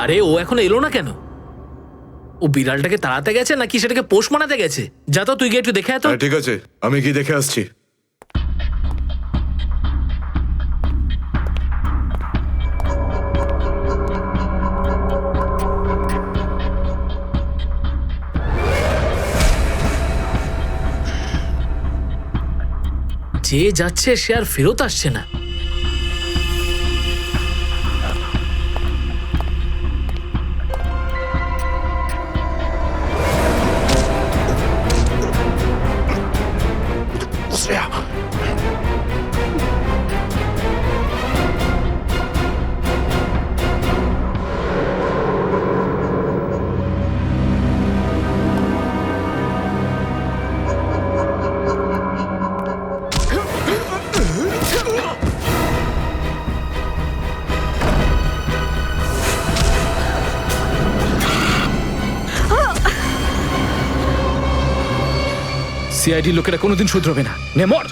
আরে ও এখন এলো না কেন? ও বিড়ালটাকে তাড়াতে গেছে নাকি সেটাকে পোষ মানাতে গেছে? যা তো, তুই গিয়ে একটু দেখে আয় তো। ঠিক আছে, আমি কি দেখে আসছি। যে যাচ্ছে সে আর ফেরত আসছে না। সিআইডি লোকেরা কোনোদিন শুধরবে না। নে মর।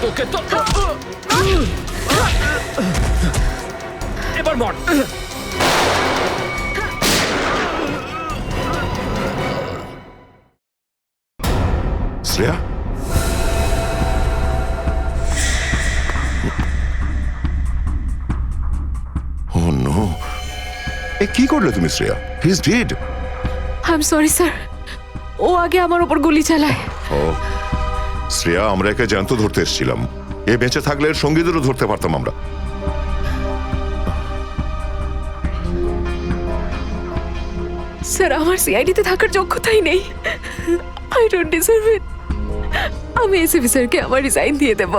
তোকে তো এবার মর। শ্রেয়া, ও নো, এ কি করলে তুমি Shreya? He is dead. I am sorry sir, ও আগে আমার উপর গুলি চালায়। ও শ্রেয়া, আমরা একে জ্যান্ত ধরতে এসেছিলাম। এ বেঁচে থাকলে এর সঙ্গীদেরও ধরতে পারতাম আমরা। স্যার, আমার সিআইডিতে থাকার যোগ্যতাই নেই। আই ডোন্ট ডিজার্ভ ইট। আমি এসিপি স্যারকে আমার রিজাইন দিয়ে দেব।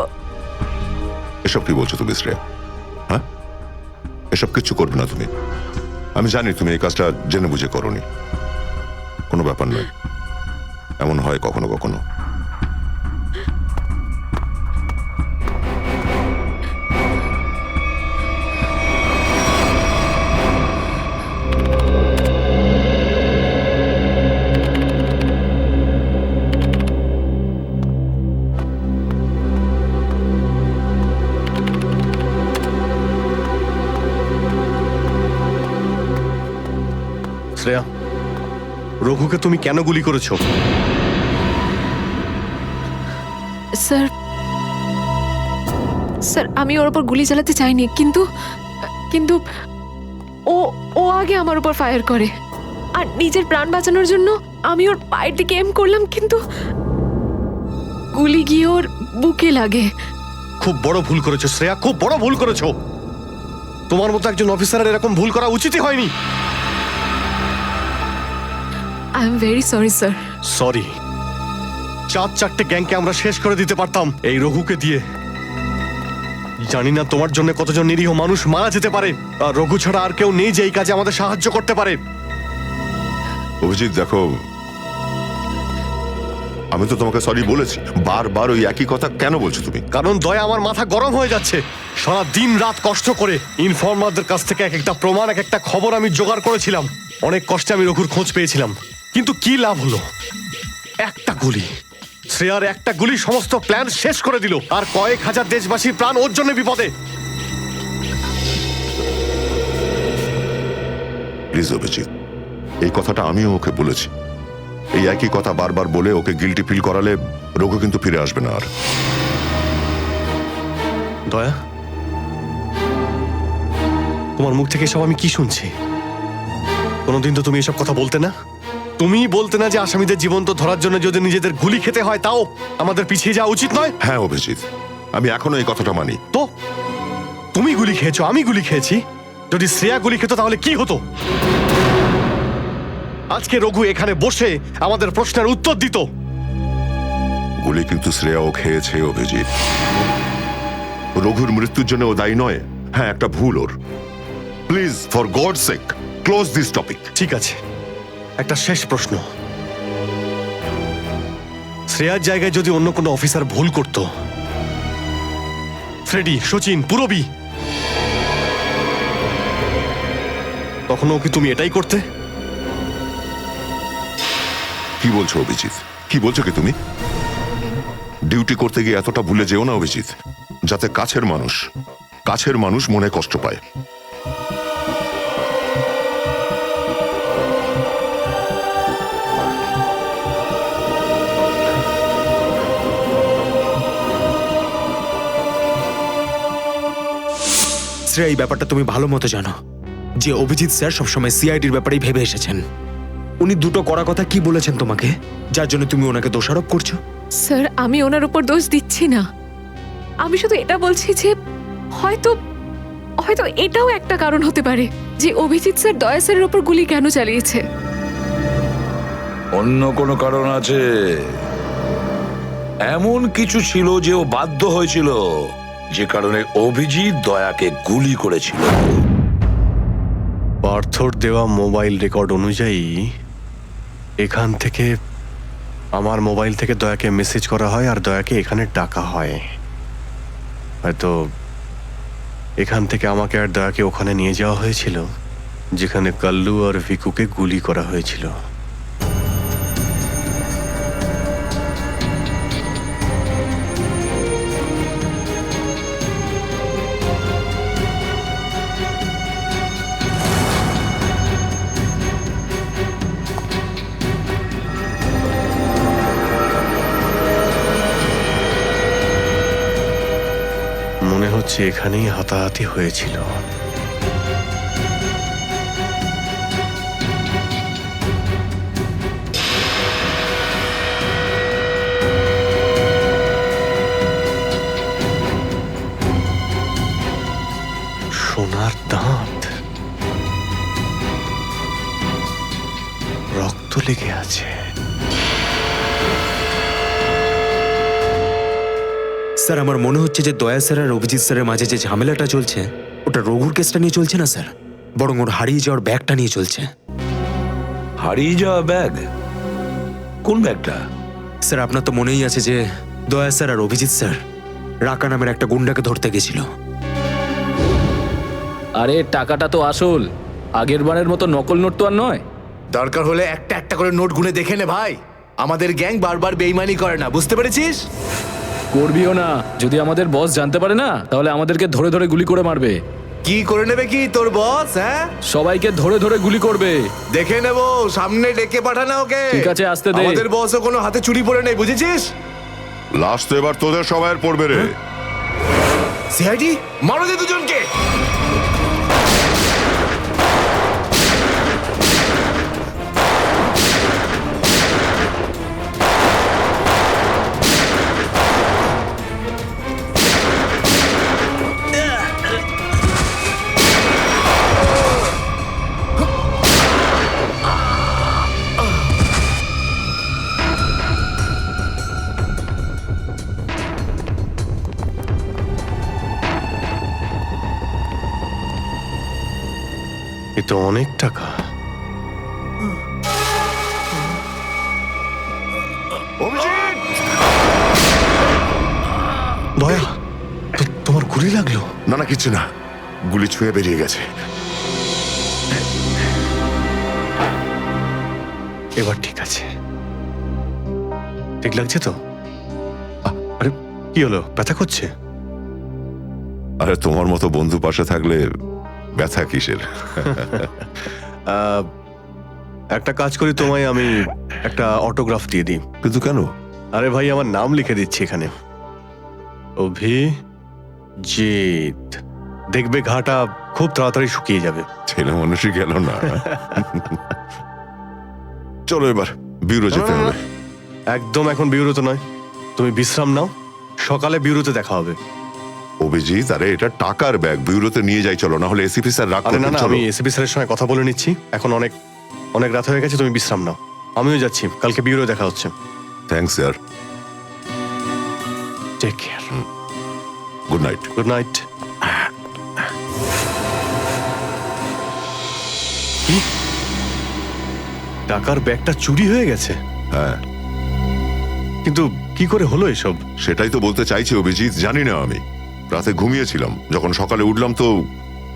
এসব কি বলছো তুমি শ্রেয়া? হ্যাঁ, এসব কিচ্ছু করবে না তুমি। আমি জানি তুমি এই কাজটা জেনে বুঝে করোনি। কোনো ব্যাপার নয়, এমন হয় কখনো কখনো। শ্রেয়া, রঘুকে তুমি কেন গুলি করেছো? স্যার, স্যার আমি ওর উপর গুলি চালাতে চাইনি, কিন্তু কিন্তু ও ও আগে আমার উপর ফায়ার করে। আর নিজের প্রাণ বাঁচানোর জন্য আমি ওর পায়ের দিকে এম করলাম, কিন্তু গুলি গিয়ে ওর বুকে লাগে। খুব বড় ভুল করেছো শ্রেয়া, খুব বড় ভুল করেছো। তোমার মতো একজন অফিসারের এরকম ভুল করা উচিতই হয়নি। I am very sorry sir. Sorry? 4-4টে গ্যাংকে আমরা শেষ করে দিতে পারতাম এই রঘুকে দিয়ে। জানি না তোমার জন্য কতজন নিরীহ মানুষ মারা যেতে পারে, আর রঘু ছাড়া আর কেউ নেই যে এই কাজে আমাদের সাহায্য করতে পারে। অভিজিৎ দেখো, আমি তো তোমাকে সরি বলেছি। বারবার ওই একই কথা কেন বলছো তুমি? কারণ দয়া, আমার মাথা গরম হয়ে যাচ্ছে। সারা দিন রাত কষ্ট করে ইনফর্মারদের কাছ থেকে এক একটা প্রমাণ, এক একটা খবর আমি জোগাড় করেছিলাম। অনেক কষ্টে আমি রঘুর খোঁজ পেয়েছিলাম, কিন্তু কি লাভ হলো? একটা গুলি, শ্রেয়ার একটা গুলি সমস্ত প্ল্যান শেষ করে দিল, আর কয়েক হাজার দেশবাসীর প্রাণ ওর জন্য বিপদে। প্লিজ অভিজিৎ, এই কথাটা আমিও ওকে বলেছি। এই একই কথা বারবার বলে ওকে গিল্টি ফিল করালে রঘু কিন্তু ফিরে আসবে না আর। দয়া, তোমার মুখ থেকে সব আমি কি শুনছি? কোনোদিন তো তুমি এসব কথা বলতে না। তুমি বলতে না যে আসামিদের জীবন্ত ধরার জন্য যদি নিজেদের গুলি খেতে হয় তাও আমাদের পিছিয়ে যাওয়া উচিত নয়। হ্যাঁ অভিজিৎ, আমি এখনো এই কথাটা মানি। তো তুমি গুলি খেয়েছো, আমি গুলি খেয়েছি। যদি শ্রেয়া গুলি খেত তাহলে কি হতো? আজকে রঘু এখানে বসে আমাদের প্রশ্নের উত্তর দিত। গুলি কিন্তু শ্রেয়াও খেয়েছে অভিজিৎ। রঘুর মৃত্যুর জন্য ও দায়ী নয়। হ্যাঁ, একটা ভুল ওর। Please, for God sake, close this topic. ঠিক আছে, একটা শেষ প্রশ্ন। শ্রেয়ার জায়গায় যদি অন্য কোনো অফিসার ভুল করত, ফ্রেডি, সচিন, পুরবী, তখনও কি তুমি এটাই করতে? কি বলছো অভিজিৎ? কি বলছো কি তুমি? ডিউটি করতে গিয়ে এতটা ভুলে যেও না অভিজিৎ, যাতে কাছের মানুষ মনে কষ্ট পায়। মিশ্রা এই ব্যাপারটা তুমি ভালো মতো জানো যে অভিজিৎ স্যার সবসময় সিআইডির ব্যাপারেই ভেবে এসেছেন। উনি দুটো কড়া কথা কি বলেছেন তোমাকে যার জন্য তুমি ওনাকে দোষারোপ করছো? স্যার আমি ওনার উপর দোষ দিচ্ছি না, আমি শুধু এটা বলছি যে হয়তো হয়তো এটাও একটা কারণ হতে পারে যে অভিজিৎ স্যার দয়া স্যারের উপর গুলি কেন চালিয়েছে। অন্য কোনো কারণ আছে? এমন কিছু ছিল যে ও বাধ্য হয়েছিল, যে কারণে অভিজিৎ দয়াকে গুলি করেছিল। পার্থর দেওয়া মোবাইল রেকর্ড অনুযায়ী এখান থেকে আমার মোবাইল থেকে দয়াকে মেসেজ করা হয় আর দয়াকে এখানে ডাকা হয়। হয়তো এখান থেকে আমাকে আর দয়াকে ওখানে নিয়ে যাওয়া হয়েছিল যেখানে কাল্লু আর ভিকুকে গুলি করা হয়েছিল। মনে হচ্ছে এখানেই হাতাহাতি হয়েছিল। সোনার দাঁত, রক্ত লেগে আছে। স্যার আমার মনে হচ্ছে যে দয়া স্যার আর অভিজিৎ স্যারের মাঝে যে ঝামেলাটা চলছে ওটা রঘুর কেসটা নিয়ে চলছে না স্যার, বরং ওর হারিয়ে যাওয়ার ব্যাগটা নিয়ে চলছে। হারিয়ে যাওয়া ব্যাগ? কোন ব্যাগটা? স্যার আপনার তো মনেই আছে যে দয়া স্যার আর অভিজিৎ স্যার রাকা নামের একটা গুন্ডাকে ধরতে গেছিল। আরে টাকাটা তো আসল, আগের বারের মতো নকল নোট তো আর নয়। দরকার হলে একটা একটা করে নোট গুনে দেখে নে ভাই, আমাদের গ্যাং বারবার বেইমানি করে না, বুঝতে পেরেছিস? করবিও না, যদি আমাদের বস জানতে পারে না তাহলে আমাদেরকে ধরে ধরে গুলি করে মারবে। কি করে নেবে কি তোর বস? হ্যাঁ, সবাইকে ধরে ধরে গুলি করবে। দেখে নেবো, সামনে ডেকে পাঠানা ওকে। ঠিক আছে, আসতে দে। আমাদের বসও কোনো হাতে চুরি পড়ে নেই, বুঝেছিস? লাস্ট তো এবার তোদের সবাইয়ের পড়বে রে। সিআইডি মারো দে দুজনকে। এ তো অনেক টাকা। অভিজিৎ! দয়া, তোমার গুলি লাগলো? না না, কিছু না, গুলি ছুঁয়ে বেরিয়ে গেছে। এবার ঠিক আছে, ঠিক লাগছে তো? আরে কি হলো, ব্যথা করছে? আরে তোমার মতো বন্ধু পাশে থাকলে ব্যথা কিসের? একটা কাজ করি, তোমায় আমি একটা অটোগ্রাফ দিয়ে দিই। কিন্তু কেন? আরে ভাই, আমার নাম লিখে দিচ্ছি এখানে, অভিজিৎ। দেখবে ঘাটা খুব তাড়াতাড়ি শুকিয়ে যাবে। ছেলে মানুষই গেল না। চলো এবার বিউরো যেতে হবে। একদম এখন বিউরোতে নয়, তুমি বিশ্রাম নাও, সকালে বিউরোতে দেখা হবে। অভিজিৎ, আরে এটা টাকার ব্যাগ, বিউরোতে নিয়ে যাই চলো, না হলে এসিপি স্যার রাগ আরে না করবেন। না, চলো। আমি এসপি স্যারের সঙ্গে কথা বলে নিচ্ছি, এখন অনেক অনেক রাত হয়ে গেছে, তুমি বিশ্রাম নাও। আমিও যাচ্ছি, কালকে বিউরো দেখা হচ্ছে। Thanks sir. Take care. Good night. Good night. টাকার ব্যাগটা চুরি হয়ে গেছে? হ্যাঁ, কিন্তু কি করে হলো এসব? সেটাই তো বলতে চাইছি অভিজিৎ, জানি না। আমি রাতে ঘুমিয়েছিলাম, যখন সকালে উঠলাম তো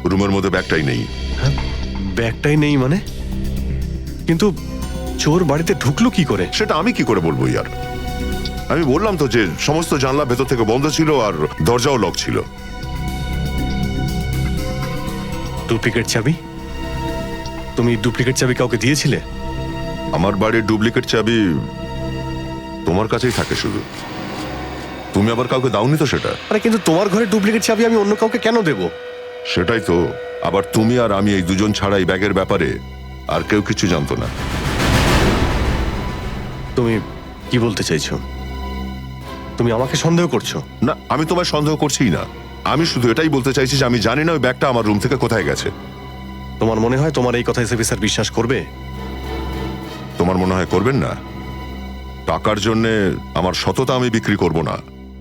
রুমের মধ্যে ব্যাগটাই নেই। ব্যাগটাই নেই মানে? কিন্তু চোর বাড়িতে ঢুকলো কি করে? সেটা আমি কি করে বলবো ইয়ার? আমি বললাম তো যে সমস্ত জানলা ভেতর থেকে বন্ধ ছিল আর দরজাও লক ছিল। ডুপ্লিকেট চাবি? তুমি ডুপ্লিকেট চাবি কাউকে দিয়েছিলে? আমার বাড়ির ডুপ্লিকেট চাবি তোমার কাছেই থাকে শুধু, তুমি আবার কাউকে দাওনি তো সেটা? আরে কিন্তু তোমার ঘরে ডুপ্লিকেট চাবি আমি অন্য কাউকে কেন দেব? সেটাই তো। আবার তুমি আর আমি এই দুজন ছাড়া এই ব্যাগের ব্যাপারে আর কেউ কিছু জানতো না। তুমি কি বলতে চাইছো? তুমি আমাকে সন্দেহ করছো? না, আমি তোমায় সন্দেহ করছিই না। আমি শুধু এটাই বলতে চাইছি যে আমি জানি না ওই ব্যাগটা আমার রুম থেকে কোথায় গেছে। তোমার মনে হয় তোমার এই কথা এসএপি স্যার বিশ্বাস করবে? তোমার মনে হয় করবেন না? টাকার জন্য আমার সততা আমি বিক্রি করব না,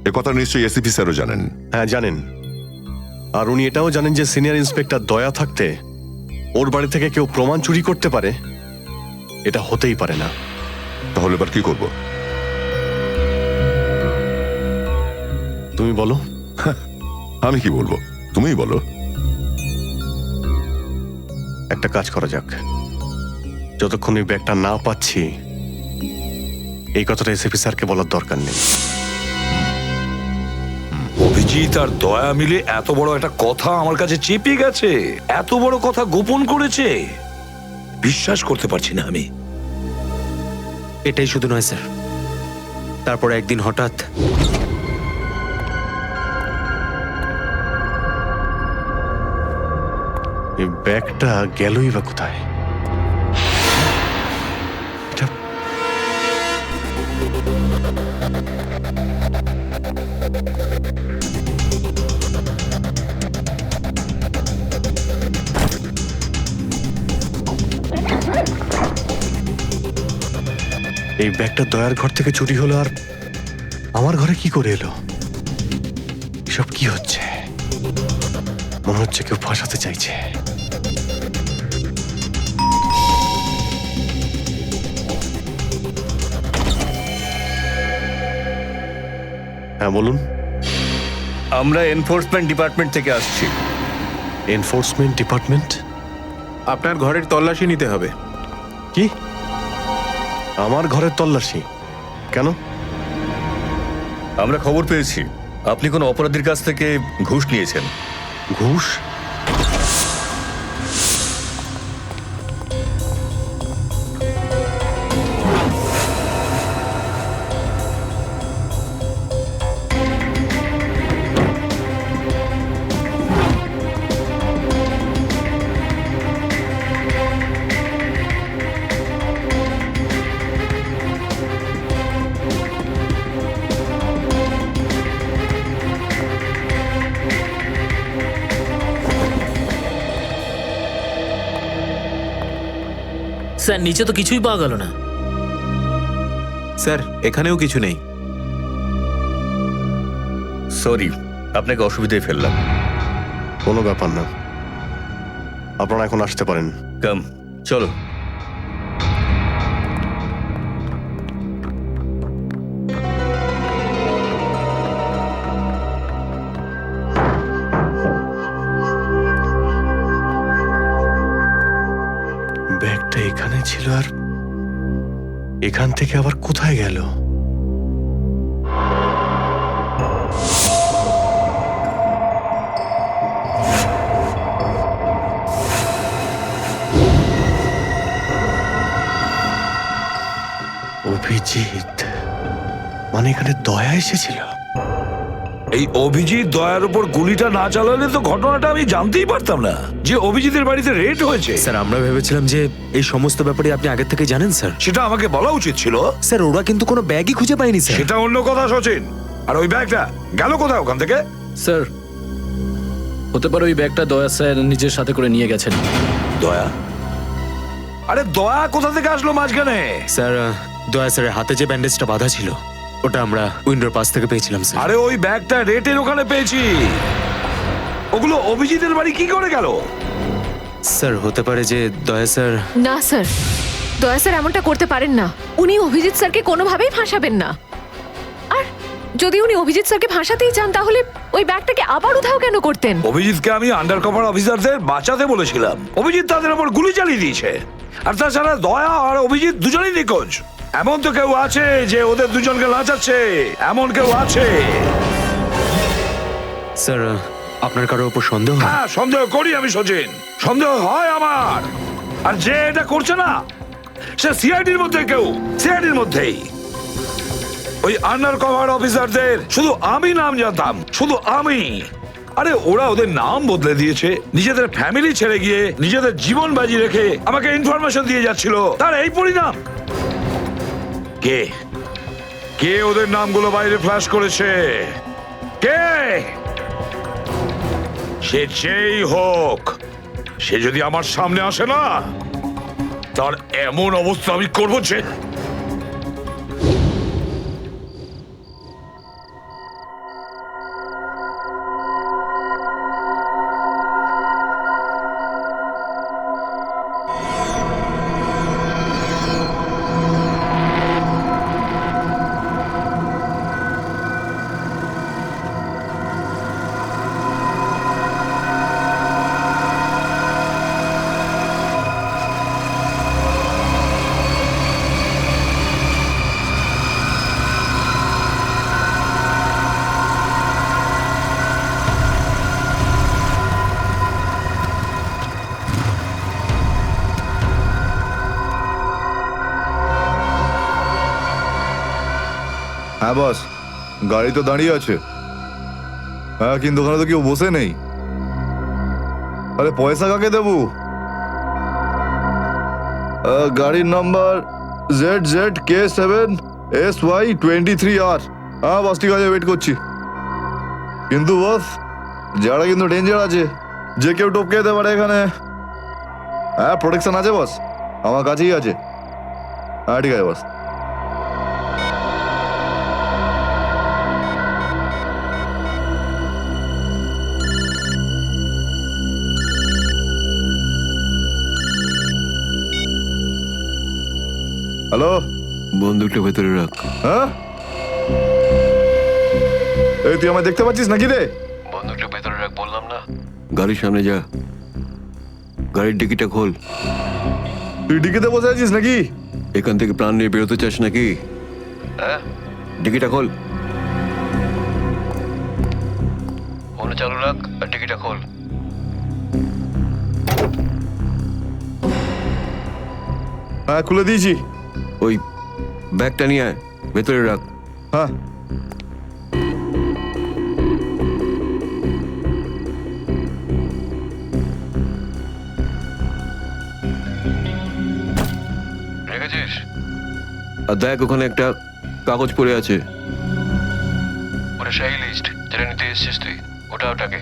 এ কথা নিশ্চয়ই এসিপি স্যারও জানেন। হ্যাঁ জানেন। আর উনি এটাও জানেন যে সিনিয়র ইন্সপেক্টর দয়া থাকতে ওর বাড়ি থেকে কেউ প্রমাণ চুরি করতে পারে, এটা হতেই পারে না। তাহলে এবার কি করব? তুমি বলো। আমি কি বলবো, তুমিই বলো। একটা কাজ করা যাক, যতক্ষণ এই ব্যাগটা না পাচ্ছি এই কথাটা এসএপি স্যারকে বলার দরকার নেই। অভিজিৎ আর দয়া মিলে এত বড় একটা কথা আমার কাছে চেপে গেছে, এত বড় কথা গোপন করেছে, বিশ্বাস করতে পারছি না আমি। এটাই শুধু নয় স্যার, তারপরে একদিন হঠাৎ এই ব্যাগটা গেলই বা কোথায়? এটা এই ব্যাগটা দয়ার ঘর থেকে চুরি হলো আর আমার ঘরে কি করে এলো? এসব কি হচ্ছে? মনে হচ্ছে কেউ ফাঁসাতে চাইছে। হ্যাঁ বলুন। আমরা এনফোর্সমেন্ট ডিপার্টমেন্ট থেকে আসছি। Enforcement department? আপনার ঘরের তল্লাশি নিতে হবে। কি? আমার ঘরের তল্লাশি? কেন? আমরা খবর পেয়েছি আপনি কোনো অপরাধীর কাছ থেকে ঘুষ নিয়েছেন। ঘুষ? স্যার নিচে তো কিছুই পাওয়া গেল না। স্যার এখানেও কিছু নেই। সরি, আপনাকে অসুবিধায় ফেললাম। কোনো ব্যাপার না, আপনারা এখন আসতে পারেন। কাম, চলো। ব্যাগটা এখানে ছিল আর এখান থেকে আবার কোথায় গেল? অভিজিৎ মানে এখানে দয়া এসেছিল? এই অভিজিৎ দয়ার উপর গুলিটা না চালালে তো ঘটনাটা আমি জানতেই পারতাম না যে অভিজিতের বাড়িতে রেড হয়েছে। স্যার আমরা ভেবেছিলাম যে এই সমস্ত ব্যাপারে আপনি আগে থেকে জানেন স্যার। সেটা আমাকে বলা উচিত ছিল। স্যার ওরা কিন্তু কোনো ব্যাগই খুঁজে পায়নি স্যার। সেটা অন্য কথা সচিন। আর ওই ব্যাগটা গেল কোথায় ওখান থেকে? স্যার হতে পারে ওই ব্যাগটা দয়া স্যার নিজের সাথে করে নিয়ে গেছেন। দয়া? আরে দয়া কোথা থেকে আসলো মাঝখানে? স্যার দয়া স্যারের হাতে যে ব্যান্ডেজটা বাঁধা ছিল ওটা আমরা উইন্ডোর পাশ থেকে পেয়েছিলাম স্যার। আরে ওই ব্যাগটা রেটের ওখানে পেয়েছি, ওগুলো অভিজিতের বাড়ি কি করে গেল? স্যার হতে পারে যে দয়া স্যার। না স্যার, দয়া স্যার এমনটা করতে পারেন না। উনি অভিজিৎ স্যারকে কোনোভাবেই ফাঁসাবেন না। আর যদি উনি অভিজিৎ স্যারকে ফাঁসাতেই চান তাহলে ওই ব্যাগটাকে আবার উধাও কেন করতেন? অভিজিৎকে আমি আন্ডার কভার অফিসারদের বাঁচাতে বলেছিলাম, অভিজিৎ তাদের উপর গুলি চালিয়ে দিয়েছে। আর তাছাড়া দয়া আর অভিজিৎ দুজনেই নিখোঁজ। এমন তো কেউ আছে যে ওদের দুজনকে লাচাচ্ছে, এমন কেউ আছে? স্যার আপনার কারোর উপর সন্দেহ হয়? হ্যাঁ সন্দেহ করি আমি সচিন, সন্দেহ হয় আমার। আর যে এটা করছে না সে সিআইডির মধ্যে কেউ, সিআইডির মধ্যেই। ওই আন্ডার কভার অফিসারদের শুধু আমি নাম জানতাম, শুধু আমি। আরে ওরা ওদের নাম বদলে দিয়েছে, নিজেদের ফ্যামিলি ছেড়ে গিয়ে নিজেদের জীবন বাজি রেখে আমাকে ইনফরমেশন দিয়ে যাচ্ছিল, তার এই পরিণাম। কে কে ওদের নামগুলো বাইরে ফ্ল্যাশ করেছে? কে? সে যেই হোক, সে যদি আমার সামনে আসে না, তার এমন অবস্থা আমি করবো যে। হ্যাঁ বস, গাড়ি তো দাঁড়িয়ে আছে। হ্যাঁ, কিন্তু ওখানে তো কেউ বসে নেই। আরে পয়সা কাকে দেবো? গাড়ির নাম্বার ZZK7SY23R। হ্যাঁ বস, ঠিক আছে, ওয়েট করছি। কিন্তু বস, যারা কিন্তু ডেঞ্জার আছে, যে কেউ টপকে যেতে পারে এখানে। হ্যাঁ, প্রোটেকশন আছে বস, আমার কাছেই আছে। হ্যাঁ ঠিক আছে বস। হ্যালো, বন্দুকটা ভেতরে রাখ। হ্যাঁ, এই তুই আমায় দেখতে পাচ্ছিস নাকি রে? বন্দুকটা ভেতরে রাখ বললাম না। গাড়ির সামনে যা, গাড়ির ডিকিটা খোল। তুই ডিকিতে বসে আছিস নাকি? এখান থেকে প্রাণ নিয়ে বেরোতে চাস নাকি? হ্যাঁ, ডিকিটা খোল। ফোন চালু রাখ আর ডিকিটা খোল। হ্যাঁ, খুলে দিয়েছি। ওই ব্যাগটা নিয়ে আয়, ভেতরে রাখ। হ্যাঁ, রেখেছিস? আর দেখ, ওখানে একটা কাগজ পড়ে আছে, ওটা সেই লিস্ট যেটা নিতে এসেছিস তুই। ওটাকে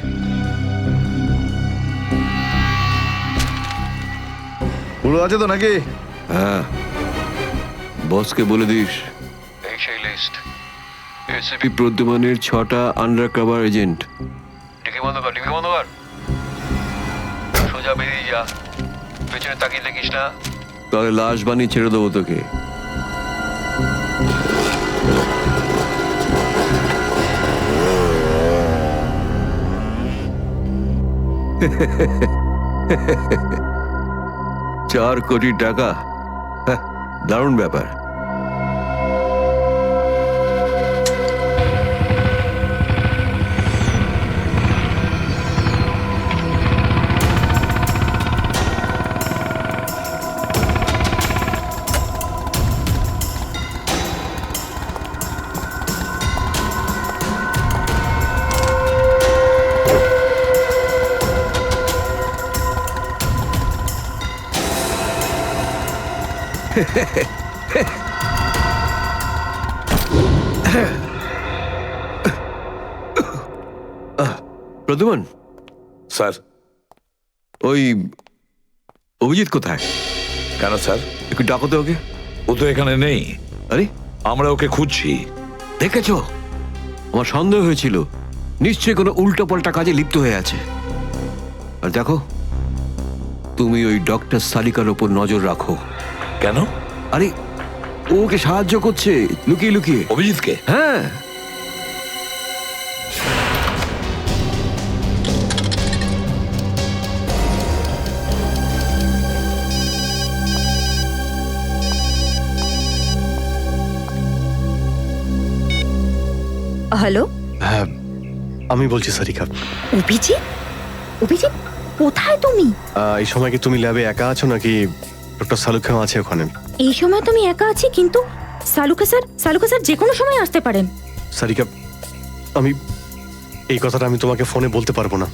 পুরো আছে তো নাকি? হ্যাঁ, বসকে বলে দিস এই সেই লিস্ট। এসিপি প্রদ্যুমানের 6টা আন্ডার কভার এজেন্ট। ডিকি বন্ধ কর, ডিকি বন্ধ কর। সোজা বেরিয়ে যা, পেছনে তাকিয়ে দেখিস না, তাহলে লাশ বানিয়ে ছেড়ে দেবো তোকে। $4 কোটি, দারুণ ব্যাপার। প্রদ্যুমান স্যার। ওই অভিজিৎ কোথায়? কেন স্যার? একটু ডাকো তো ওকে। ও তো এখানে নেই। আরে, আমরা ওকে খুঁজছি। দেখেছো, আমার সন্দেহ হয়েছিল নিশ্চয়ই কোনো উল্টো পাল্টা কাজে লিপ্ত হয়ে আছে। আর দেখো, তুমি ওই ডক্টর সালিকার ওপর নজর রাখো। কেন? আরে, ও ওকে সাহায্য করছে লুকিয়ে লুকিয়ে। অভিজিৎকে? হ্যাঁ। হ্যালো, হ্যাঁ, আমি বলছি সারিকা। অভিজিৎ? অভিজিৎ, কোথায় তুমি? এই সময় কি তুমি ল্যাবে একা আছো নাকি ডক্টর সালুখাও আছে ওখানে? এই সময় তুমি একা আছি, কিন্তু সালুকা স্যার যে কোনো সময় আসতে পারেন। সারিকা, এই কথাটা আমি তোমাকে ফোনে বলতে পারবো না।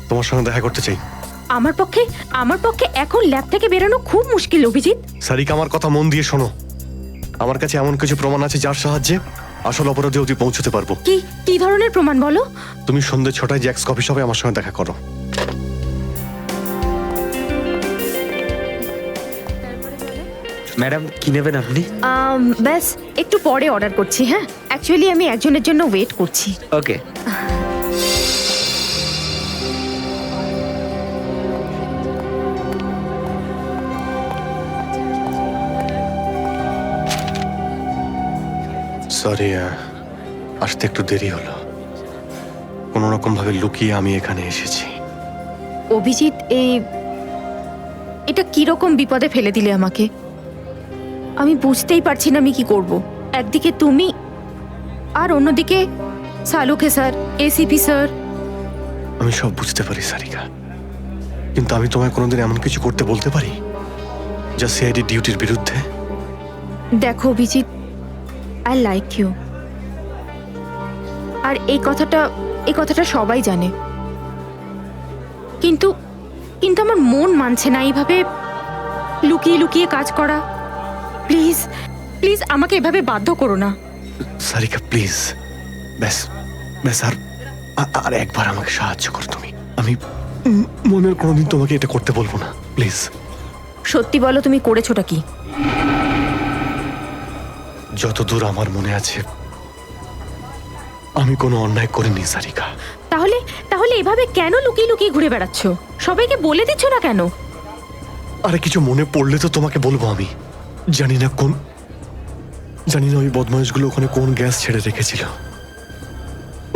তোমার সঙ্গে দেখা করতে চাই। আমার পক্ষে এখন ল্যাব থেকে বেরোনো খুব মুশকিল অভিজিৎ। সারিকা, আমার কথা মন দিয়ে শোনো। আমার কাছে এমন কিছু প্রমাণ আছে যার সাহায্যে আসল অপরাধী অবধি পৌঁছতে পারবো। কি ধরনের প্রমাণ বলো? তুমি সন্ধ্যে 6টায় জ্যাক্স কফি শপে আমার সঙ্গে দেখা করো। ম্যাডাম কি নেবেন আপনি? ব্যাস একটু পরে অর্ডার করছি। হ্যাঁ, অ্যাকচুয়ালি আমি একজনের জন্য ওয়েট করছি। ওকে। সরি, আসতে একটু দেরি হলো। কোনো রকম ভাবে লুকিয়ে আমি এখানে এসেছি। অভিজিৎ, এটা কিরকম বিপদে ফেলে দিলে আমাকে। আমি বুঝতেই পারছি না আমি কি করব। একদিকে তুমি আর অন্যদিকে সালুকে স্যার, এসিপি স্যার। আমি সব বুঝতে পারি সারিকা, কিন্তু আমি তোমায় কোনোদিন এমন কিছু করতে বলতে পারি যা সিআইডি ডিউটির বিরুদ্ধে? দেখো অভিজিৎ, আই লাইক ইউ। আর এই কথাটা সবাই জানে, কিন্তু আমার মন মানছে না এইভাবে লুকিয়ে লুকিয়ে কাজ করা। প্লিজ প্লিজ আমাকে এভাবে বাধ্য করো না। সারিকা প্লিজ, ব্যাস ব্যাস আর একবার আমাকে সাহায্য করো তুমি। আমি মনের কোনোদিন তোমাকে এটা করতে বলবো না, প্লিজ। সত্যি বলো, তুমি করেছোটা কি? যতদূর আমার মনে আছে আমি কোনো অন্যায় করিনি সারিকা। তাহলে এভাবে কেন লুকিয়ে লুকিয়ে ঘুরে বেড়াচ্ছ? সবাইকে বলে দিচ্ছ না কেন? আরে কিছু মনে পড়লে তো তোমাকে বলবো। আমি জানি না ওই বদমাইশগুলো ওখানে কোন গ্যাস ছেড়ে রেখেছিল।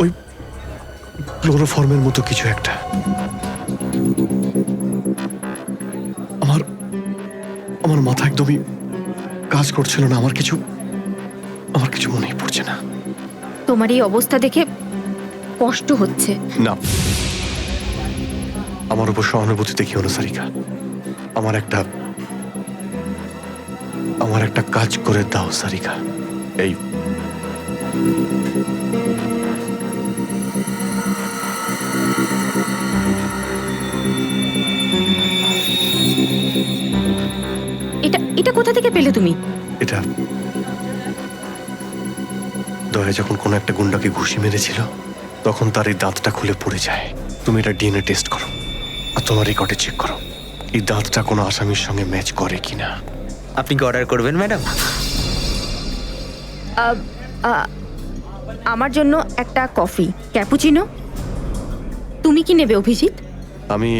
ওই ক্লোরোফর্মের মতো কিছু একটা। আমার মাথা একদমই কাজ করছিল না। আমার কিছু মনেই পড়ছে না। তোমার এই অবস্থা দেখে কষ্ট হচ্ছে। না, আমার উপর সহানুভূতি দেখিও না সারিকা। আমার একটা কাজ করে দাও সারিকা। এই এটা কোথা থেকে পেলে তুমি? এটা দয়া যখন কোনো একটা গুন্ডাকে ঘুষি মেরেছিল তখন তার এই দাঁতটা খুলে পড়ে যায়। তুমি এটা ডিএনএ টেস্ট করো আর তোমার রেকর্ডে চেক করো এই দাঁতটা কোনো আসামির সঙ্গে ম্যাচ করে কিনা। আপনি কি অর্ডার করবেন ম্যাডাম? আমার জন্য একটা কফি ক্যাপুচিনো। তুমি কি নেবে অভিজিৎ? আমি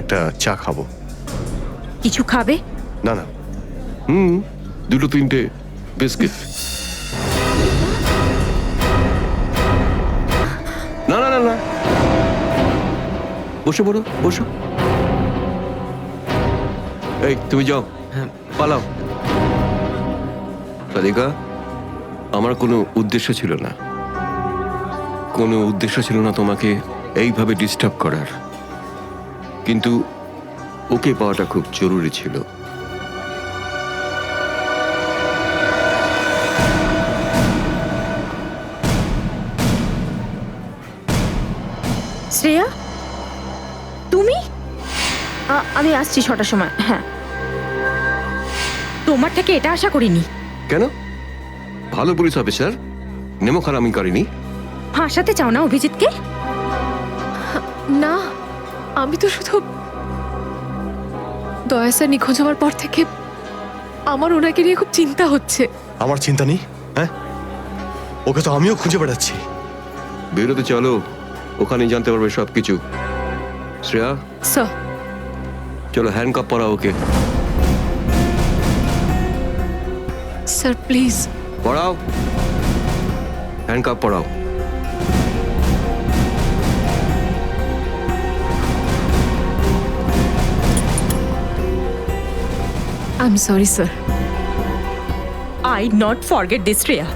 একটা চা খাবো। কিছু খাবে? না না, দুটো তিনটে বিস্কিট। না না না না, বসে পড়ো, বসো। এই তুমি যাও, পালাও। রাধিকা, আমার কোনো উদ্দেশ্য ছিল না তোমাকে এইভাবে ডিস্টার্ব করার, কিন্তু ওকে পাওয়াটা খুব জরুরি ছিল। শ্রেয়া, তুমি? আমি আসছি 6টার সময়। হ্যাঁ, তোমার থেকে এটা আশা করিনি। কেন? ভালো পুলিশ অফিসার, নেমো খারামি করেনি। ফাঁসাতে চাও না অভিজিৎকে? না, আমি তো শুধু দয়া স্যার নিখোঁজ হওয়ার পর থেকে আমার ওনাকে নিয়ে খুব চিন্তা হচ্ছে। আমার চিন্তা নেই। হ্যাঁ, ওকে তো আমিও খুঁজে বেড়াচ্ছি। বেরোতে চলো, ওখানেই জানতে পারবে সবকিছু। শ্রেয়া, স্যার। চলো হ্যান্ডকাপ পরাও ওকে। Sir please. পড়াও, হ্যান্ডকাপ পড়াও। I am sorry sir. I not forget this Shreya.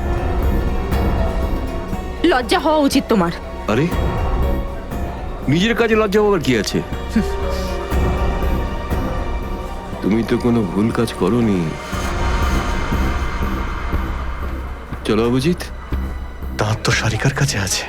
লজ্জা হওয়া উচিত তোমার। আরে, নিজের কাজে লজ্জা পাওয়ার কি আছে? তুমি তো কোনো ভুল কাজ করোনি। চলো অভিজিৎ। দাঁত তো সারিকার কাছে আছে,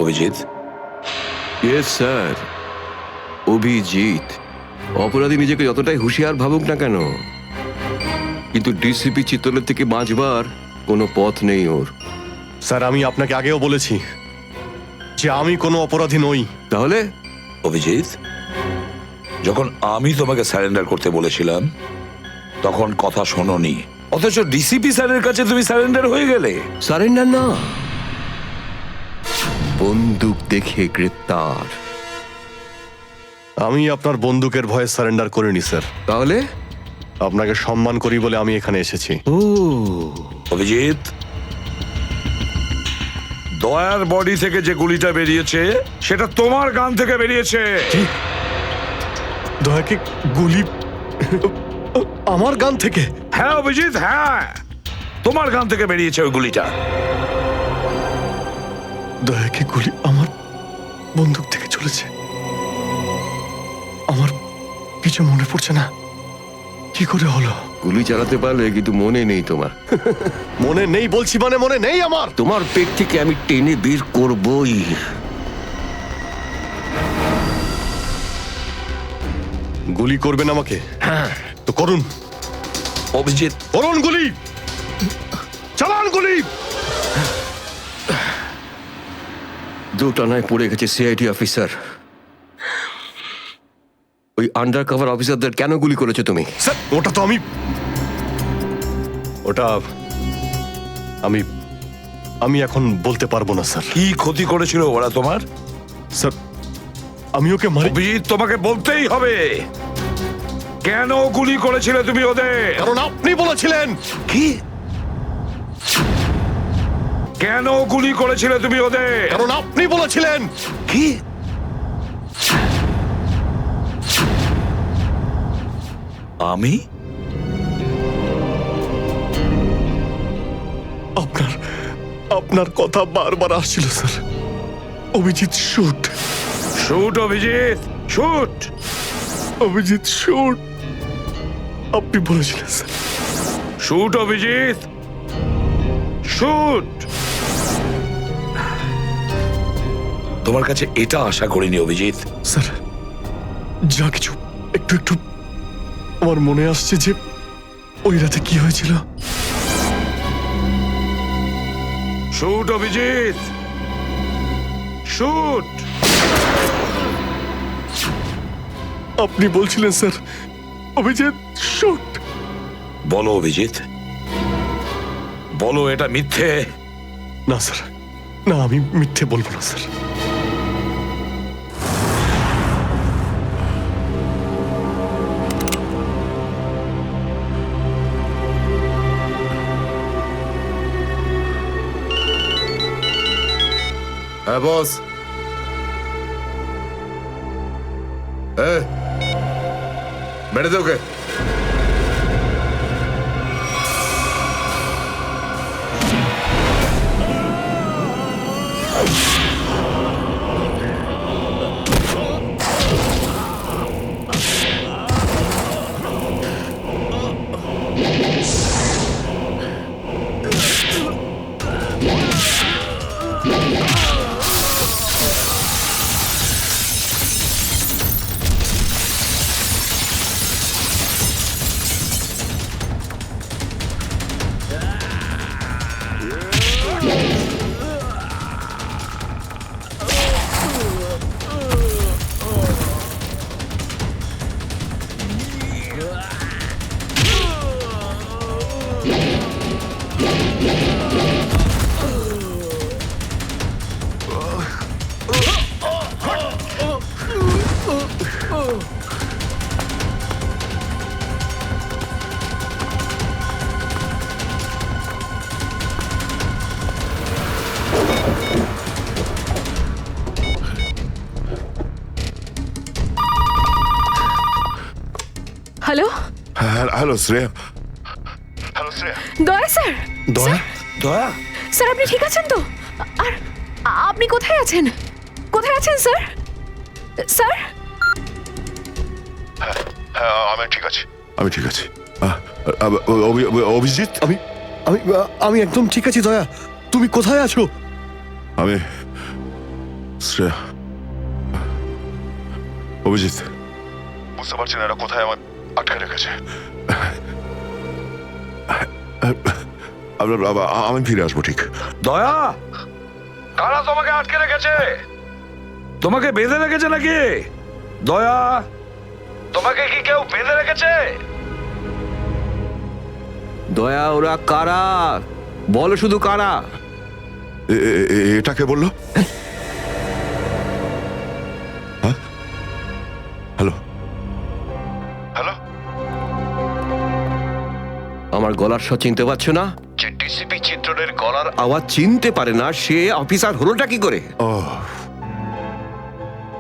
অভিজিৎ? Yes sir, Abhijit. অপরাধী নিজেকে যতটাই হুঁশিয়ার ভাবুক না কেন, কিন্তু ডিসিপি চিত্তলের থেকে বাঁচবার কোনো পথ নেই ওর। স্যার, আমি আপনাকে আগেও বলেছি যে আমি কোনো অপরাধী নই। তাহলে অভিজিৎ, যখন আমি তোমাকে স্যারেন্ডার করতে বলেছিলাম তখন কথা শোনোনি, অথচ ডিসিপি স্যারের কাছে তুমি স্যারেন্ডার হয়ে গেলে। সারেন্ডার না, বন্দুক দেখে গ্রেপ্তার। আমি আপনার বন্দুকের ভয়ে সারেন্ডার করিনি স্যার। তাহলে আপনাকে সম্মান করি বলে আমি এখানে এসেছি। ও অভিজিৎ, দয়ার বডি থেকে যে গুলিটা বেরিয়েছে সেটা তোমার গান থেকে বেরিয়েছে। দয়াকে গুলি আমার গান থেকে? হ্যাঁ অভিজিৎ, হ্যাঁ, তোমার গান থেকে বেরিয়েছে ওই গুলিটা। দয়াকে গুলি আমার বন্দুক থেকে চলেছে? আমার কিছু মনে পড়ছে না, কি করে হলো? গুলি চালাতে পারলে, কিন্তু মনে নেই তোমার। মনে নেই বলছি মানে মনে নেই আমার। তোমার পেট থেকে আমি টেনে বের করবই। গুলি করবেন আমাকে? হ্যাঁ তো করুন অভিজিৎ, করুন গুলি, চালান গুলি। দুটানায় পড়ে গেছে সিআইডি অফিসার। ওই আন্ডার কভার অফিসারদের কেন গুলি করেছো তুমি? স্যার, ওটা তো আমি এখন বলতে পারবো না স্যার। কি ক্ষতি করেছিল ওরা তোমার? স্যার, আমি ওকে মারি। অভিজিৎ, তোমাকে বলতেই হবে কেন গুলি করেছিলে তুমি ওদের। কারণ আপনি বলেছিলেন। কি? কেন গুলি করেছিলে তুমি ওদের? কারণ আপনি বলেছিলেন। কি? আমি? আপনার কথা বারবার আসছিল sir. Abhijit shoot, shoot Abhijit, shoot. Abhijit shoot, আপনি বলেছিলেন স্যার। Shoot Abhijit, shoot. তোমার কাছে এটা আশা করিনি অভিজিৎ। স্যার, যা কিছু একটু একটু আমার মনে আসছে যে ওই রাতে কি হয়েছিল। Shoot Abhijit, shoot. আপনি বলছিলেন স্যার অভিজিৎ শুট। বলো অভিজিৎ, বলো এটা মিথ্যে। না স্যার, না, আমি মিথ্যে বলবো না স্যার। হ্যাঁ বস। মেরে দে ওকে। Hello, hello Shreya. Daya sir. দয়া? দয়া? স্যার, আপনি ঠিক আছেন তো? আর আপনি কোথায় আছেন? কোথায় আছেন স্যার? স্যার, হ্যাঁ, আমি ঠিক আছি, আমি ঠিক আছি। অভিজিৎ, আমি আমি আমি একদম ঠিক আছি। দয়া, তুমি কোথায় আছো? আমি শ্রেয়া, অভিজিৎ, বুঝতে পারছেন এরা কোথায় আমার আটকে রেখেছে। আমি ফিরে আসবো ঠিক। দয়া, কারা তোমাকে আটকে রেখেছে? তোমাকে বেঁধে রেখেছে নাকি? দয়া, তোমাকে কি কেউ বেঁধে রেখেছে? দয়া, ওরা কারা? বলো শুধু কারা। এটা কে বললো? হ্যাঁ, হ্যালো হ্যালো, আমার গলার স্বর চিনতে পারছো না? যে ডিসিপি চিত্রের গলার আওয়াজ চিনতে পারে না, সে অফিসার হলোটা কি করে? ও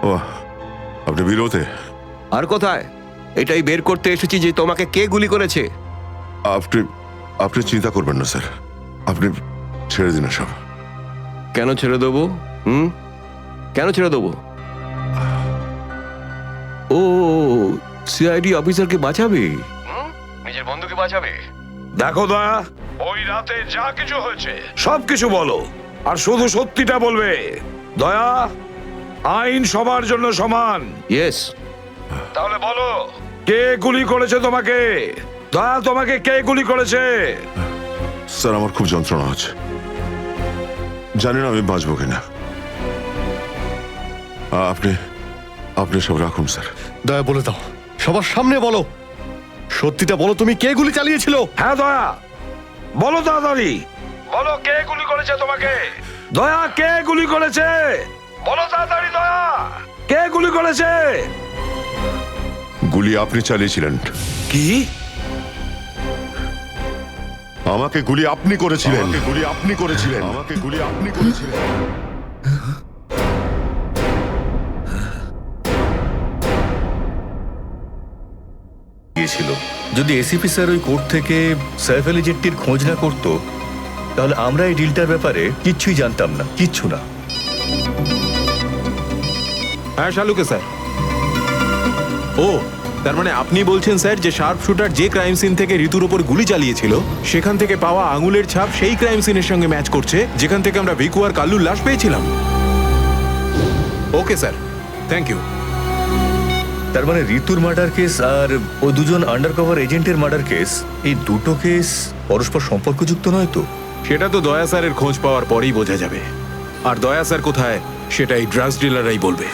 ও, আপনি বিরোধে? আর কোথায়? এটাই বের করতে এসেছি যে তোমাকে কে গুলি করেছে। আপনি আপনি চিন্তা করবেন না স্যার, আপনি ছেড়ে দিন সব। কেন ছেড়ে দেবো? কেন ছেড়ে দেবো? ও, সিআইডি অফিসারকে বাঁচাবে, নিজের বন্ধুকে বাঁচাবে। দেখো দয়া, ওই রাতে যা কিছু হয়েছে সবকিছু বলো, আর শুধু সত্যিটা বলবে। দয়া, আইন সবার জন্য সমান। ইয়েস। তাহলে বলো, কে গুলি করেছে তোমাকে? দয়া, তোমাকে কে গুলি করেছে? স্যার, আমার খুব যন্ত্রণা হচ্ছে, জানি না আমি বাঁচবো কিনা। আপনি আপনি সব রাখুন স্যার। দয়া, বলে দাও, সবার সামনে বলো, সত্যিটা বলো, তুমি কে গুলি চালিয়েছিল? হ্যাঁ দয়া, বলো তাড়াতাড়ি, বলো কে গুলি করেছে তোমাকে? দয়া, কে গুলি করেছে? বলো তাড়াতাড়ি দয়া, কে গুলি করেছে? গুলি আপনি চালিয়েছিলেন। কি? আমাকে গুলি আপনি করেছিলেন। গুলি আপনি করেছিলেন। আমাকে গুলি আপনি করেছিলেন। গিয়েছিল। যদি এসিপি স্যার ওই কোর্ট থেকে সাইফ আলী জেট্টির খোঁজ না করতো, তাহলে আমরা এই ডিলটার ব্যাপারে কিচ্ছুই জানতাম না, কিচ্ছু না। হ্যাঁ শালুকে স্যার। ও, তার মানে আপনি বলছেন স্যার যে শার্প শুটার যে ক্রাইম সিন থেকে ঋতুর উপর গুলি চালিয়েছিল, সেখান থেকে পাওয়া আঙুলের ছাপ সেই ক্রাইম সিনের সঙ্গে ম্যাচ করছে যেখান থেকে আমরা ভিকু আর কাল্লুর লাশ পেয়েছিলাম। Okay sir, thank you. তার মানে ঋতুর মার্ডার কেস আর ওই দুজন আন্ডারকভার এজেন্টের মার্ডার কেস, এই দুটো কেস পরস্পর সম্পর্কযুক্ত নয় তো? সেটা তো দয়া স্যারের খোঁজ পাওয়ার পরেই বোঝা যাবে। আর দয়া স্যার কোথায় সেটা এই ড্রাগস ডিলাররাই বলবে।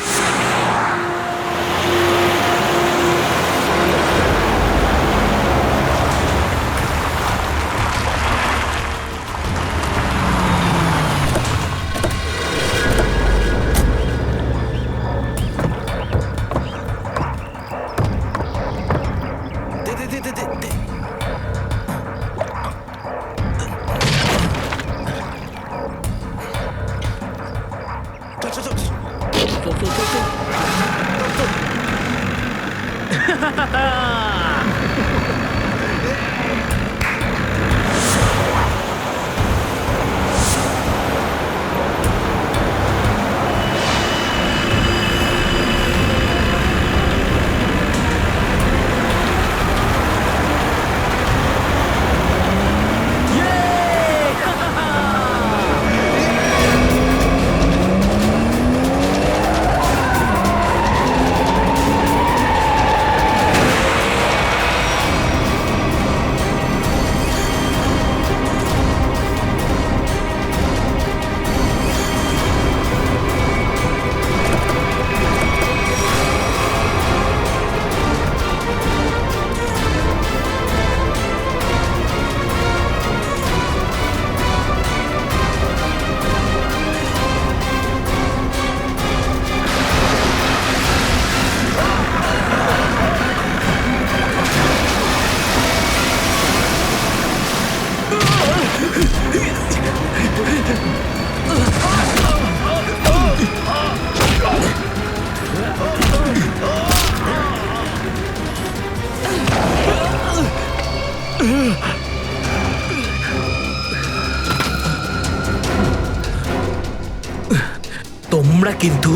তোমরা কিন্তু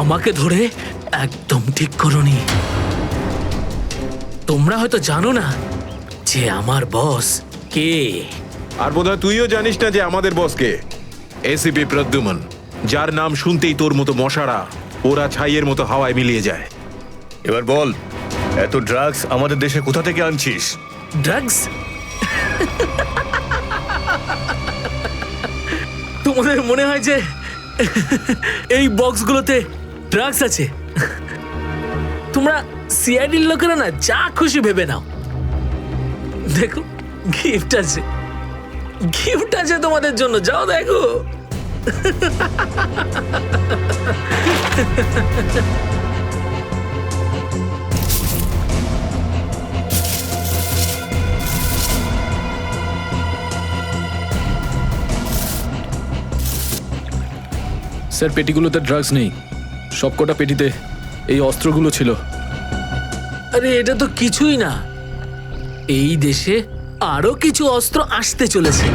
আমাকে ধরে একদম ঠিক করোনি। তোমরা হয়তো জানো না যে আমার বস কে। আর বোধহয় তুইও জানিস না যে আমাদের বস কে। এসিপি প্রদ্যুমন। যার নাম শুনতেই তোর মতো মশারা ওরা ছাইয়ের মতো হাওয়ায় মিলিয়ে যায়। এবার বল, এত ড্রাগস আমাদের দেশে কোথা থেকে আনছিস? ড্রাগস? তোমাদের মনে হয় যে এই বক্সগুলোতে ড্রাগস আছে? তোমরা সিআইডির লোকেরা না যা খুশি ভেবে নাও। দেখো গিফট আছে, গিফট আছে তোমাদের জন্য, যাও দেখো। স্যার পেটিগুলোতে ড্রাগস নেই, সবকটা পেটিতে এই অস্ত্রগুলো ছিল। আরে এটা তো কিছুই না, এই দেশে আরো কিছু অস্ত্র আসতে চলেছে।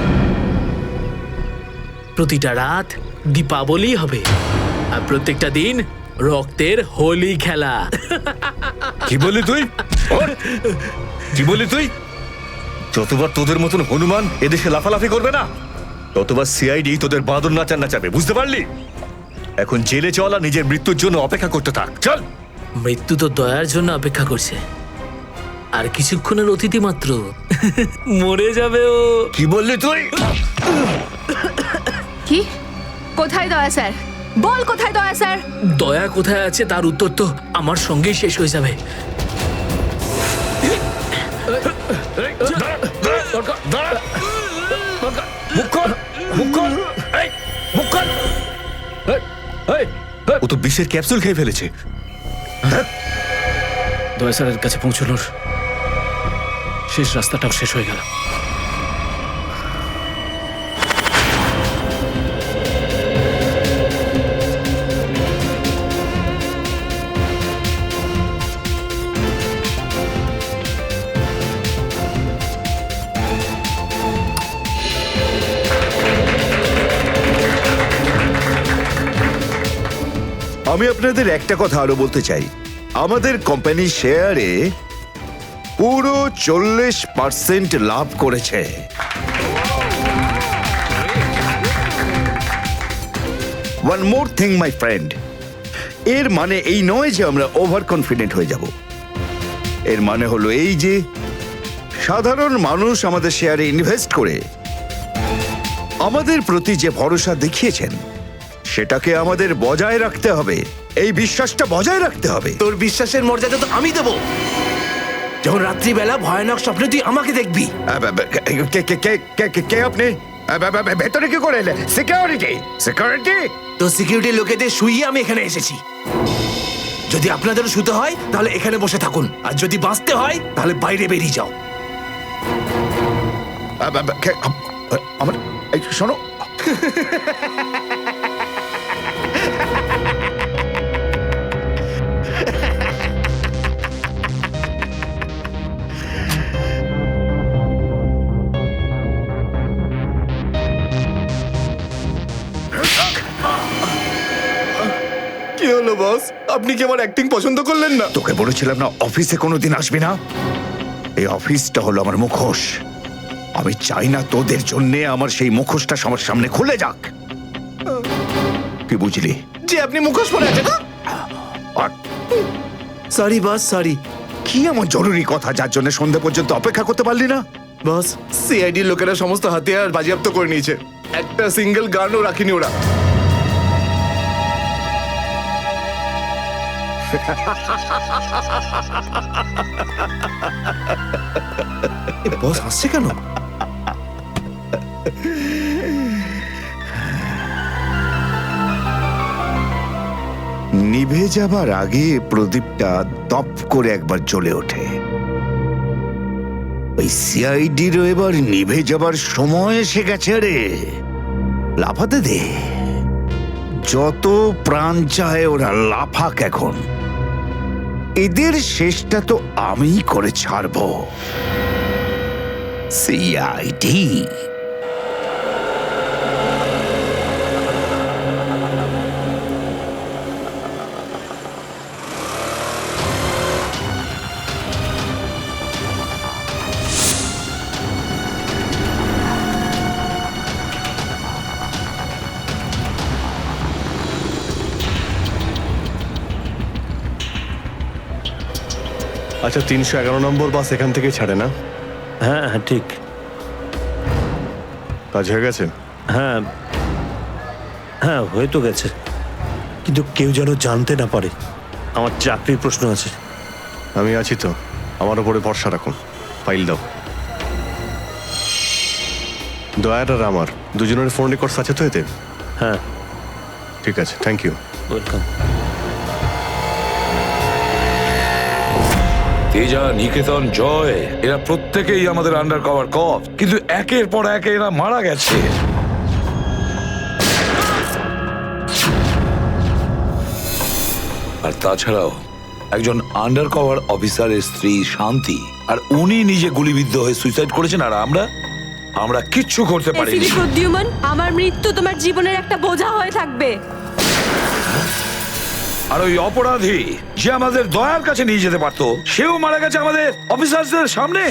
প্রতিটা রাত দীপাবলি হবে, আর প্রত্যেকটা দিন রক্তের হোলি খেলা। কি বললি তুই? কি বললি তুই? যতবার তোদের মতন হনুমান এদেশে লাফালাফি করবে না, ততবার সিআইডি তোদের বাঁদর নাচাবে, বুঝতে পারলি? এখন জেলে চল আর নিজের মৃত্যুর জন্য অপেক্ষা করতে থাক, চল। মৃত্যু তো দয়ার জন্য অপেক্ষা করছে, আর কিছুক্ষণের অতিথি মাত্র মরে যাবে ও। কি বললি তুই? কি? কোথায় দয়া স্যার? বল কোথায় দয়া স্যার? দয়া কোথায় আছে তার উত্তর তো আমার সঙ্গেই শেষ হয়ে যাবে। ও তো বিষের ক্যাপসুল খেয়ে ফেলেছে। দয়া স্যারের কাছে পৌঁছানোর শেষ রাস্তাটাও শেষ হয়ে গেল। আমি আপনাদের একটা কথা আরো বলতে চাই, আমাদের কোম্পানির শেয়ারে পুরো 40% লাভ করেছে। One more thing my friend, এর মানে এই নয় যে আমরা ওভার কনফিডেন্ট হয়ে যাব। এর মানে হলো এই যে সাধারণ মানুষ আমাদের শেয়ারে ইনভেস্ট করে আমাদের প্রতি যে ভরসা দেখিয়েছেন সেটাকে আমাদের বজায় রাখতে হবে, এই বিশ্বাসটা বজায় রাখতে হবে। তোর বিশ্বাসের মর্যাদা তো আমি দেবো যখন রাত্রিবেলা ভয়ানক স্বপ্নে তুই আমাকে দেখবি। কে আপনি? ভেতরে কি করে এলে? সিকিউরিটি? সিকিউরিটি? তো সিকিউরিটি লোকেদের শুইয়ে আমি এখানে এসেছি। যদি আপনাদেরও শুতে হয় তাহলে এখানে বসে থাকুন, আর যদি বাঁচতে হয় তাহলে বাইরে বেরিয়ে যাও। আমার শোনো, কি হলো বস, আপনি কি আমার অ্যাক্টিং পছন্দ করলেন না? তোকে বলেছিলাম না অফিসে কোনোদিন আসবি না? এই অফিসটা হলো আমার মুখোশ। আমি চাই না তোদের জন্যে আমার সেই মুখোশটা সবার সামনে খুলে যাক। কি বুঝলি? যে আপনি মুখোশ পরে আছেন। Sorry boss, sorry. কি এমন জরুরি কথা যার জন্য সন্ধ্যা পর্যন্ত অপেক্ষা করতে পারলি না? বস, সিআইডির লোকেরা সমস্ত হাতিয়ার বাজেয়াপ্ত করে নিয়েছে, একটা সিঙ্গেল গানও রাখিনি ওরা। বস হাসছে কেন? নিভে যাবার আগে প্রদীপটা দপ করে একবার জ্বলে ওঠে। ওই সিআইডিরও এবার নিভে যাবার সময় এসে গেছে রে। লাফাতে দে, যত প্রাণ চায় ওরা লাফাক এখন। এদের শেষটা তো আমি করে ছাড়বো। সিআইডি আচ্ছা 311 নম্বর বাস এখান থেকে ছাড়ে না? হ্যাঁ হ্যাঁ ঠিক। কাজ হয়ে গেছে? হ্যাঁ হ্যাঁ হয়ে তো গেছে, কিন্তু কেউ যেন জানতে না পারে। আমার চাকরির প্রশ্ন আছে। আমি আছি তো, আমার উপরে ভরসা রাখুন। ফাইল দাও। দয়ার আর আমার দুজনের ফোন রেকর্ডস আছে তো এতে? হ্যাঁ ঠিক আছে, থ্যাংক ইউ। ওয়েলকাম। তেজা, নিকেতন, জয় এরা প্রত্যেকেই আমাদের আন্ডার কভার কপ, কিন্তু একের পর এক এরা মারা গেছে। আর তাছাড়াও একজন আন্ডার কভার অফিসারের স্ত্রী শান্তি, আর উনি নিজে গুলিবিদ্ধ হয়ে সুইসাইড করেছেন, আর আমরা কিচ্ছু করতে পারিনি। প্রদ্যুম্ন, আমার মৃত্যু তোমার জীবনের একটা বোঝা হয়ে থাকবে। আর ওই অপরাধী যে আমাদের দয়ার কাছে নিয়ে যেতে পারতো, সেও মারা গেছে আমাদের অফিসারদের সামনে।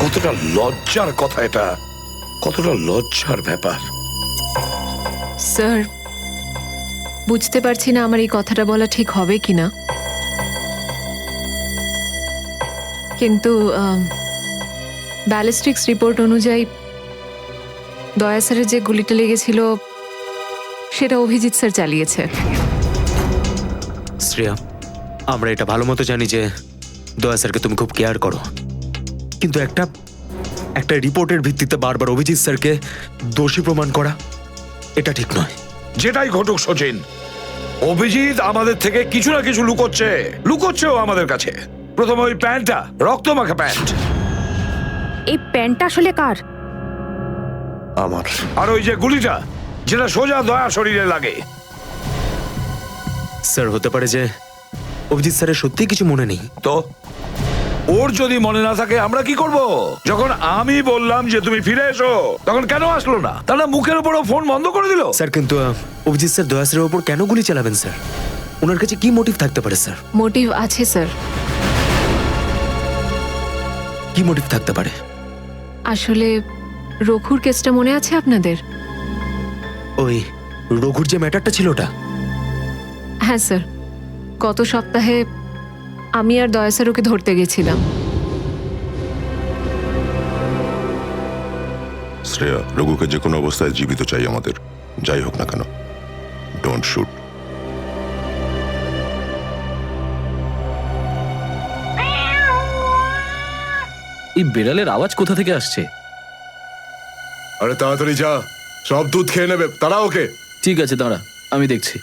কতটা লজ্জার কথা এটা, কতটা লজ্জার ব্যাপার। স্যার, বুঝতে পারছি না আমার এই কথাটা বলা ঠিক হবে কিনা, কিন্তু ব্যালিস্টিক্স রিপোর্ট অনুযায়ী দয়া স্যারের যে গুলিটা লেগেছিল সেটা অভিজিৎ স্যার চালিয়েছে। শ্রেয়া, আমরা এটা ভালো মতো জানি যে দয়া স্যারকে তুমি খুব কেয়ার করো, কিন্তু একটা রিপোর্টের ভিত্তিতে বারবার অভিজিৎ স্যারকে দোষী প্রমাণ করা এটা ঠিক নয়। যেটাই ঘটুক সচিন, অভিজিৎ আমাদের থেকে কিছু না কিছু লুকোচ্ছেও আমাদের কাছে। প্রথমে ওই প্যান্টটা, রক্তমাখা প্যান্ট। এই প্যান্টটা আসলে কার? আমার। আর ওই যে গুলিটা, যেটা সোজা দয়া শরীরে লাগে। স্যার, হতে পারে যে অভিজিৎ স্যারের সত্যি কিছু মনে নেই। তো ওর যদি মনে না থাকে আমরা কি করব? যখন আমি বললাম যে তুমি ফিরে এসো, তখন কেন আসলো না? তাহলে মুখের উপরও ফোন বন্ধ করে দিল। স্যার, কিন্তু অভিজিৎ স্যার দয়া স্যারের উপর কেন গুলি চালাবেন স্যার? ওনার কাছে কি মোটিভ থাকতে পারে স্যার? মোটিভ আছে স্যার। কি মোটিভ থাকতে পারে? আসলে রঘুর কেসটা মনে আছে আপনাদের? ওই রঘুর যে ম্যাটারটা ছিল ওটা? হ্যাঁ স্যার, গত সপ্তাহে আমি আর দয়া স্যার ওকে ধরতে গেছিলাম। শ্রেয়া, রঘুকে যে কোনো অবস্থায় জীবিত চাই আমাদের, যাই হোক না কেন। Don't shoot. এই বেড়ালের আওয়াজ কোথা থেকে আসছে? আরে তাড়াতাড়ি যা, সব দুধ খেয়ে নেবে, তারা ওকে। ঠিক আছে, দাঁড়া, আমি দেখছি।